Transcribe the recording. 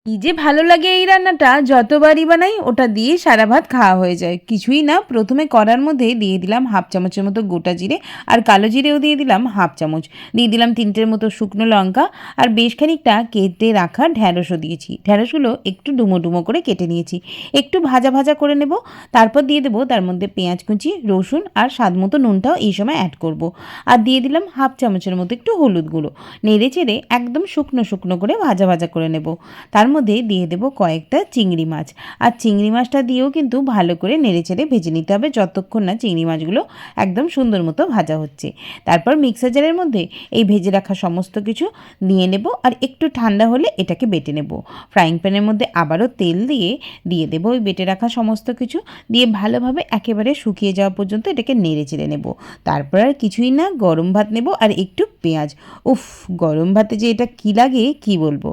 কি যে ভালো লাগে এই রান্নাটা, যতবারই বানাই ওটা দিয়ে সারা ভাত খাওয়া হয়ে যায়। কিছুই না, প্রথমে কড়ার মধ্যে দিয়ে দিলাম হাফ চামচের মতো গোটা জিরে, আর কালো জিরেও দিয়ে দিলাম হাফ চামচ, দিয়ে দিলাম 3টের মতো শুকনো লঙ্কা, আর বেশ খানিকটা কেটে রাখা ঢ্যাঁড়সও দিয়েছি। ঢ্যাঁড়সগুলো একটু ডুমো ডুমো করে কেটে নিয়েছি, একটু ভাজা ভাজা করে নেব। তারপর দিয়ে দেবো তার মধ্যে পেঁয়াজ কুচি, রসুন আর স্বাদ মতো নুনটাও এই সময় অ্যাড করব। আর দিয়ে দিলাম হাফ চামচের মতো একটু হলুদ গুঁড়ো। নেড়ে চেড়ে একদম শুকনো শুকনো করে ভাজা ভাজা করে নেব। তার মধ্যে দিয়ে দেবো কয়েকটা চিংড়ি মাছ, আর চিংড়ি মাছটা দিয়েও কিন্তু ভালো করে নেড়েচেড়ে ভেজে নিতে হবে যতক্ষণ না চিংড়ি মাছগুলো একদম সুন্দর মতো ভাজা হচ্ছে। তারপর মিক্সার জারের মধ্যে এই ভেজে রাখা সমস্ত কিছু নিয়ে নেব, আর একটু ঠান্ডা হলে এটাকে বেটে নেব। ফ্রাইং প্যানের মধ্যে আবারও তেল দিয়ে দেবো ওই বেটে রাখা সমস্ত কিছু, দিয়ে ভালোভাবে একেবারে শুকিয়ে যাওয়া পর্যন্ত এটাকে নেড়ে চেড়ে নেব। তারপর আর কিছুই না, গরম ভাত নেব আর একটু পেঁয়াজ। উফ, গরম ভাতে যে এটা কী লাগে কী বলবো।